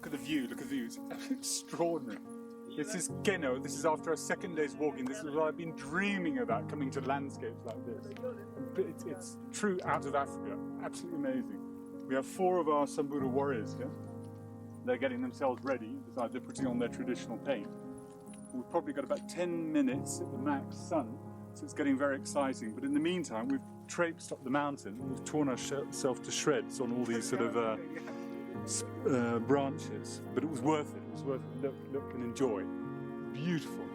at the view. Look at the view. It's extraordinary. This is Keno. This is after our second day's walking. This is what I've been dreaming about, coming to landscapes like this. It's true out of Africa. Absolutely amazing. We have 4 of our Samburu warriors here. They're getting themselves ready. Besides, they're putting on their traditional paint. We've probably got about 10 minutes at the max sun, so it's getting very exciting. But in the meantime, we've traipsed up the mountain. We've torn ourselves to shreds on all these sort of branches, but it was worth it. It was worth it. Look and enjoy. Beautiful.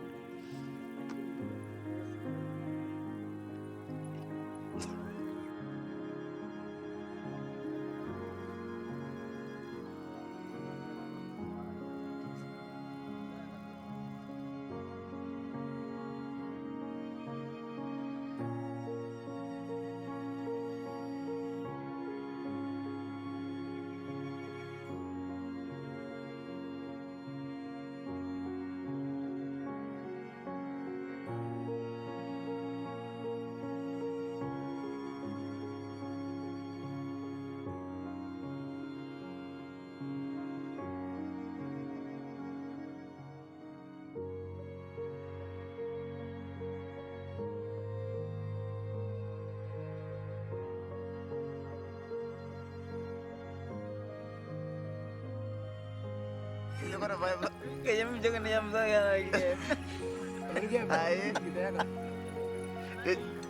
Kayaknya jangan diam saya lagi.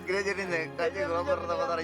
Kita jadi nih, kayaknya gue pertama kali.